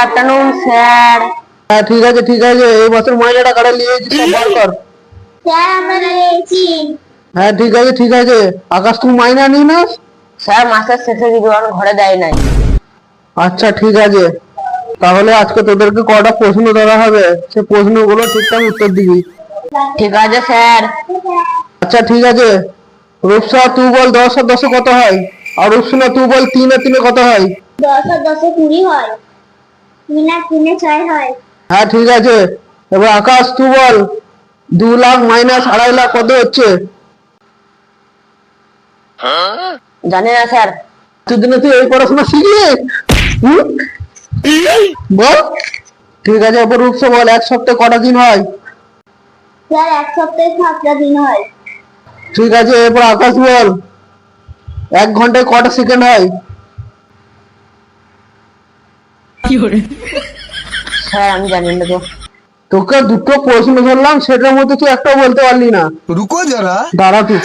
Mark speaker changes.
Speaker 1: Afternoon sir.
Speaker 2: হ্যাঁ ঠিক আছে ঠিক আছে, এই মাসের মাইনেটা কাটা নিয়েছি, সব বার কর।
Speaker 3: স্যার আমরা নিয়েছি।
Speaker 2: হ্যাঁ ঠিক আছে ঠিক আছে। আকাশ তুই মাইনা নি না?
Speaker 1: স্যার মাসের শেষে দিদি ঘরে দেয় নাই।
Speaker 2: আচ্ছা ঠিক আছে, তাহলে আজকে তোদেরকে কটা প্রশ্ন দেওয়া হবে, সে প্রশ্নগুলো ঠিকঠাক উত্তর দিবি।
Speaker 1: ঠিক আছে স্যার।
Speaker 2: আচ্ছা ঠিক আছে, রূপসা তুই বল 10 আর 10 কত হয়, আর রূপসোনা তুই বল 3 আর 3 কত হয়।
Speaker 3: 10 আর 10 20 হয়। 3 আর 3 6 হয়।
Speaker 2: হ্যাঁ ঠিক আছে, এবার আকাশ তুই বল 2 লাখ মাইনাস 2.5 লাখ কত হচ্ছে।
Speaker 1: জানি না স্যার।
Speaker 2: দিনে তুই এই পড়াশোনা শিখলি? হুম? বল। ঠিক আছে, এবার রূপসা বল 1 সপ্তাহে কটা দিন হয়।
Speaker 3: স্যার 1 সপ্তাহে 7টা দিন হয়।
Speaker 2: ঠিক আছে, এরপর আকাশ বল 1 ঘন্টায় কটা সেকেন্ড হয়।
Speaker 1: স্যার আমি জানি না তো।
Speaker 2: তোকে দুটো প্রশ্ন ধরলাম, সেটার মধ্যে তুই একটা বলতে পারলি না।
Speaker 4: रुको जरा।
Speaker 2: দাঁড়া তুই।